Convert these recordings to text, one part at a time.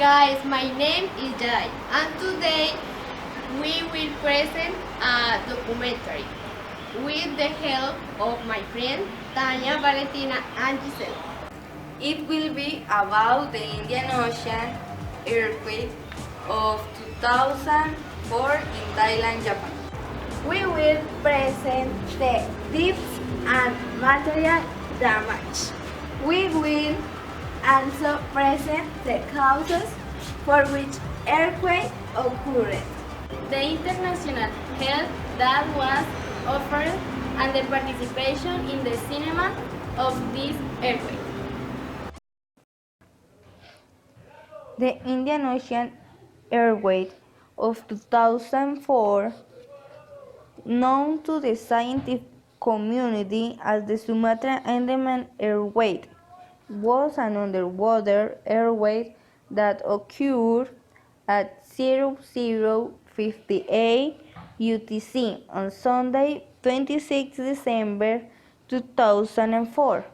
guys, my name is Jai, and today we will present a documentary with the help of my friend Tanya, Valentina, and Giselle. It will be about the Indian Ocean earthquake of 2004 in Thailand, Japan. We will present the tips and material damage. We will also present the causes for which earthquake occurred, the international help that was offered, and the participation in the cinema of this earthquake. The Indian Ocean earthquake of 2004, known to the scientific community as the Sumatra Andaman earthquake, was an underwater earthquake that occurred at 00:58 UTC on Sunday, 26 December 2004,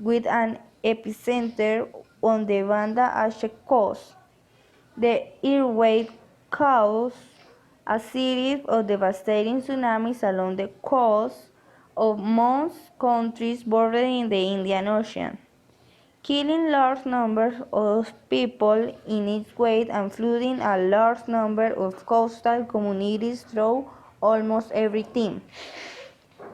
with an epicenter on the Banda Aceh coast. The earthquake caused a series of devastating tsunamis along the coast of most countries bordering the Indian Ocean, killing large numbers of people in its wake and flooding a large number of coastal communities throughout almost everything.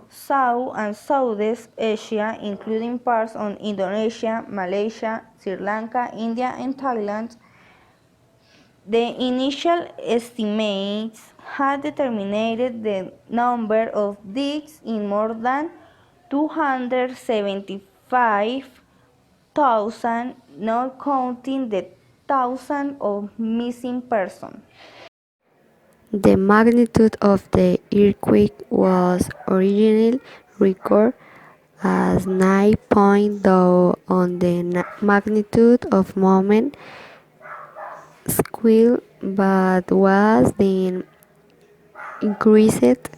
South and Southeast Asia, including parts of Indonesia, Malaysia, Sri Lanka, India, and Thailand. The initial estimates had determined the number of deaths in more than 275,000, not counting the thousands of missing persons. The magnitude of the earthquake was originally recorded as 9.0 on the magnitude of moment scale, but was then increased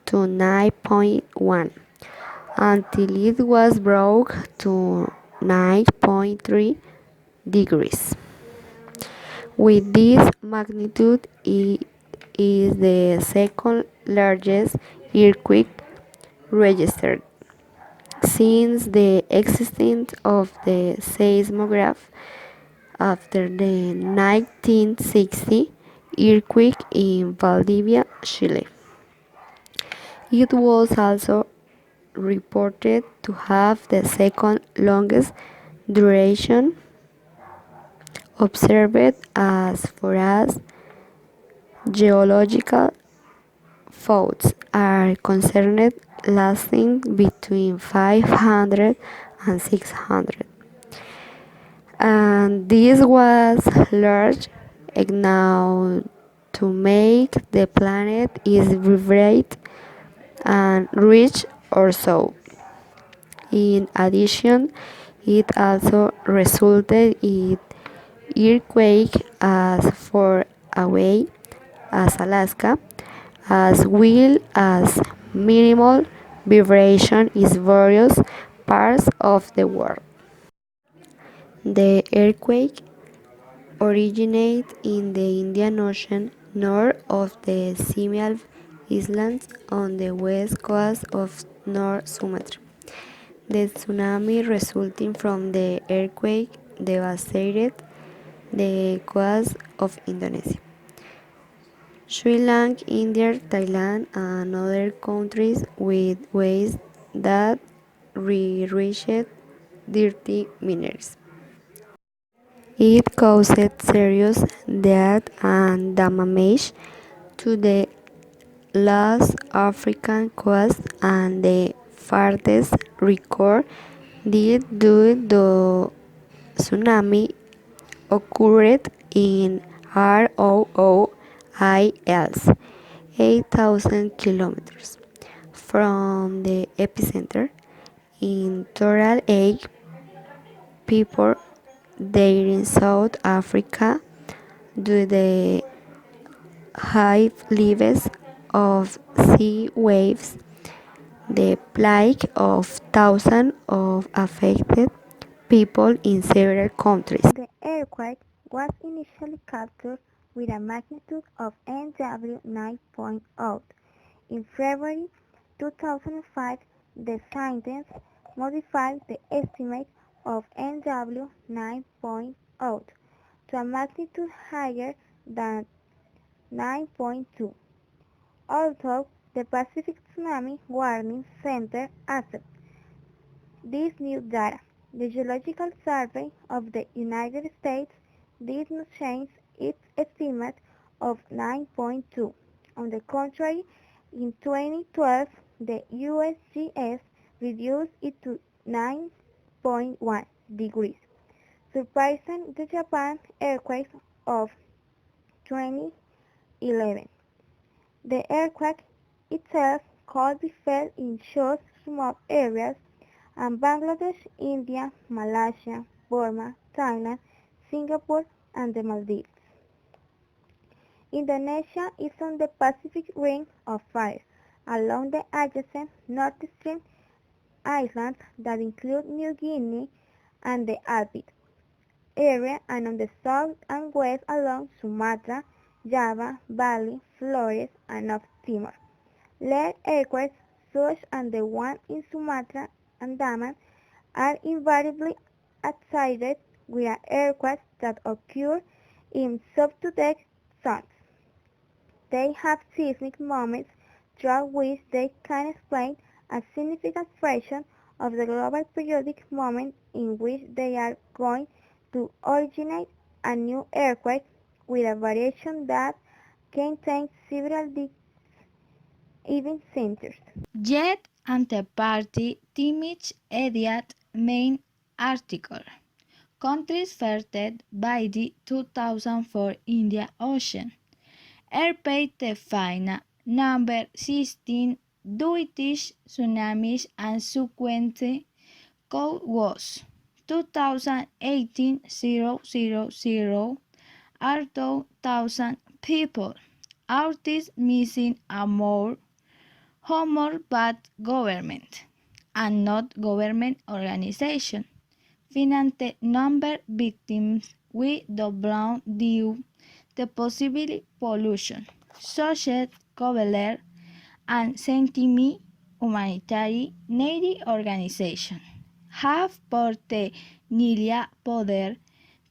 to 9.1 until it was brought to 9.3 degrees. With this magnitude, it is the second largest earthquake registered since the existence of the seismograph after the 1960 earthquake in Valdivia, Chile. It was also reported to have the second longest duration observed as far as geological faults are concerned, lasting between 500 and 600. And this was large enough to make the planet is vibrate and reach or so. In addition, it also resulted in earthquake as far away as Alaska, as well as minimal vibration in various parts of the world. The earthquake originated in the Indian Ocean north of the Simeal Islands on the west coast of North Sumatra. The tsunami resulting from the earthquake devastated the coast of Indonesia, Sri Lanka, India, Thailand, and other countries with waves that reached 30 meters. It caused serious death and damage to the last African coast, and the farthest record due to the tsunami occurred in ROOIL's 8,000 kilometers from the epicenter. In total, 8 people died in South Africa due to the high levels of sea waves, the plight of thousands of affected people in several countries. The earthquake was initially captured with a magnitude of NW 9.0. In February 2005, the scientists modified the estimate of NW 9.0 to a magnitude higher than 9.2. Although the Pacific Tsunami Warning Center accepts this new data, the Geological Survey of the United States did not change its estimate of 9.2. On the contrary, in 2012, the USGS reduced it to 9.1 degrees, surpassing the Japan earthquake of 2011. The earthquake itself could be felt in such remote areas as Bangladesh, India, Malaysia, Burma, Thailand, Singapore, and the Maldives. Indonesia is on the Pacific Ring of Fire, along the adjacent northeastern islands that include New Guinea and the Albit area, and on the south and west along Sumatra, Java, Bali, Flores, and North Timor. Lead earthquakes such as the one in Sumatra and Daman are invariably associated with earthquakes that occur in subducted zones. They have seismic moments through which they can explain a significant fraction of the global periodic moment in which they are going to originate a new earthquake, with a variation that can take several decades, even centuries. Jet and the party Timich Ediat main article. Countries affected by the 2004 Indian Ocean. Airpay the final number 16 Duitish tsunamis and subsequent code was 2018-000 are 2,000 people. Artists missing a more Homer bad government and not government organization. Finance number victims with the blown due the possible pollution. Social Coveler and Sentimi Humanitarian Needy Organization have por the Nilia poder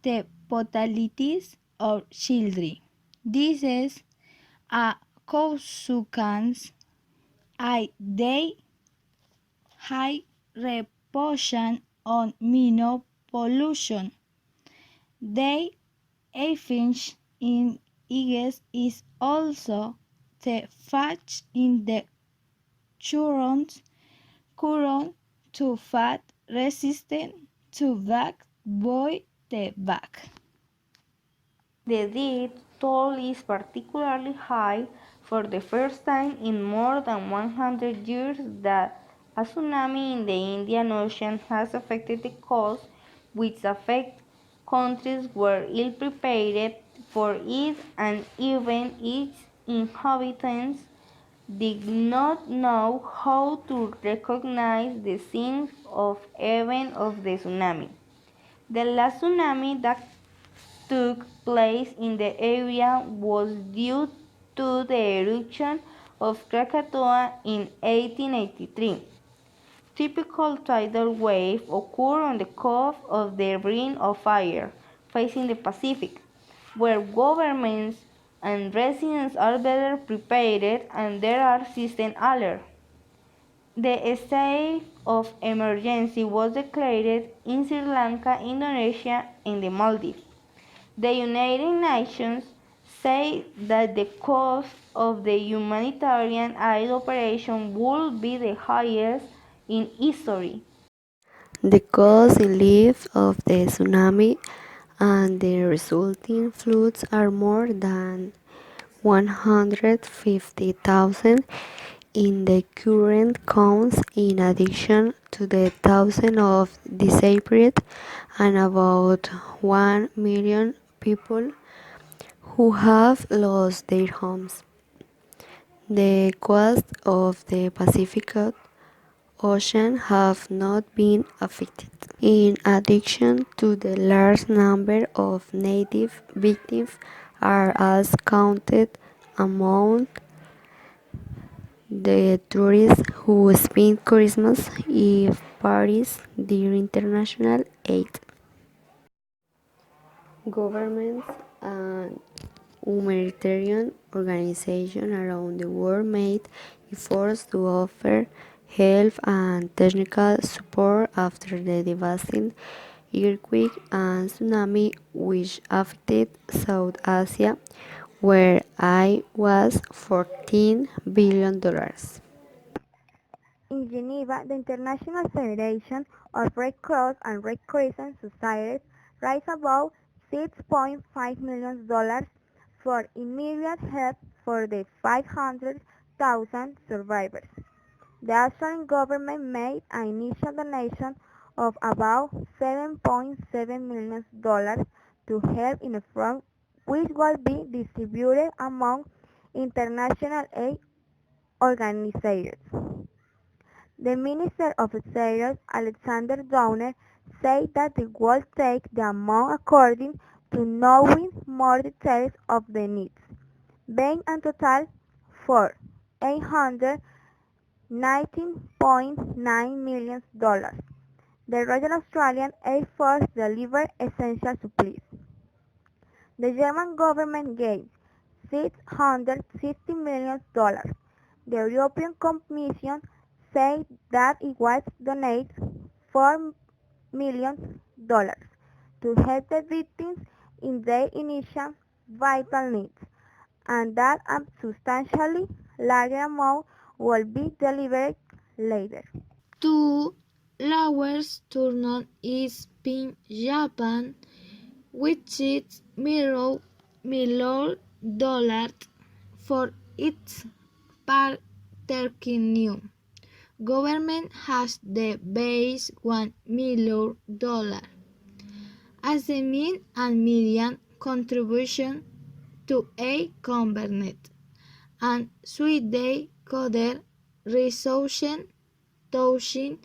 the potalities of children. This is a consequence they high reposition on minor pollution. They efficient in IGES is also the fact in the current to fat resistant to back boy the back. The death toll is particularly high for the first time in more than 100 years that a tsunami in the Indian Ocean has affected the coast, which affects countries were ill prepared for it and even its inhabitants did not know how to recognize the signs of event of the tsunami. The last tsunami that took place in the area was due to the eruption of Krakatoa in 1883. Typical tidal waves occur on the coast of the Ring of Fire, facing the Pacific, where governments and residents are better prepared and there are system alerts. The state of emergency was declared in Sri Lanka, Indonesia, and the Maldives. The United Nations said that the cost of the humanitarian aid operation would be the highest in history. The cost in lives of the tsunami and the resulting floods are more than 150,000 in the current counts, in addition to the thousands of disappeared and about 1 million people who have lost their homes. The coast of the Pacific ocean have not been affected. In addition to the large number of native victims are also counted among the tourists who spend Christmas Eve parties during international aid. Governments and humanitarian organizations around the world made efforts to offer help and technical support after the devastating earthquake and tsunami which affected South Asia, where aid was $14 billion. In Geneva, the International Federation of Red Cross and Red Crescent Societies raised about $6.5 million for immediate help for the 500,000 survivors. The Australian government made an initial donation of about $7.7 million to help in a fund which will be distributed among international aid organizations. The Minister of Exterior, Alexander Downer, said that it will take the amount according to knowing more details of the needs, being in total for $819.9 million. The Royal Australian Air Force delivered essential supplies. The German government gave $650 million. The European Commission said that it was donated $4 million to help the victims in their initial vital needs, and that a substantially larger amount will be delivered later. Two lowest turnout is in Japan, which is $1 million for its patrimonium. Government has the base $1 million as the mean and median contribution to a government, and Sweden coder resources touching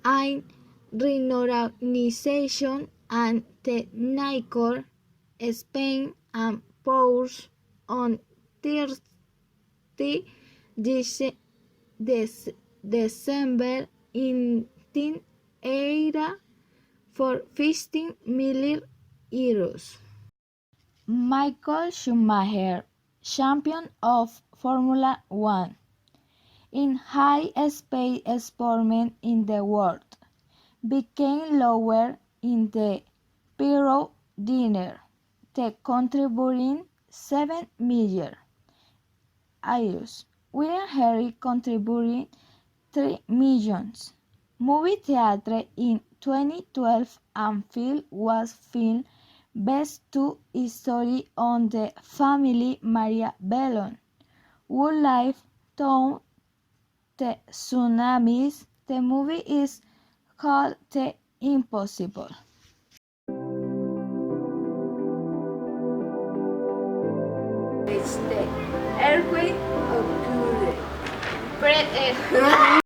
and reorganization and technical Spain and pause on 30 December in era for €15 million. Michael Schumacher, champion of Formula One, in high-speed sport in the world, became lower in the Pyro dinner, contributing €7 million. William Henry contributed $3 million. Movie theater in 2012 and film was filmed based on story on the family Maria Bellon, who lived through the tsunamis. The movie is called The Impossible. Which the earthquake occurred.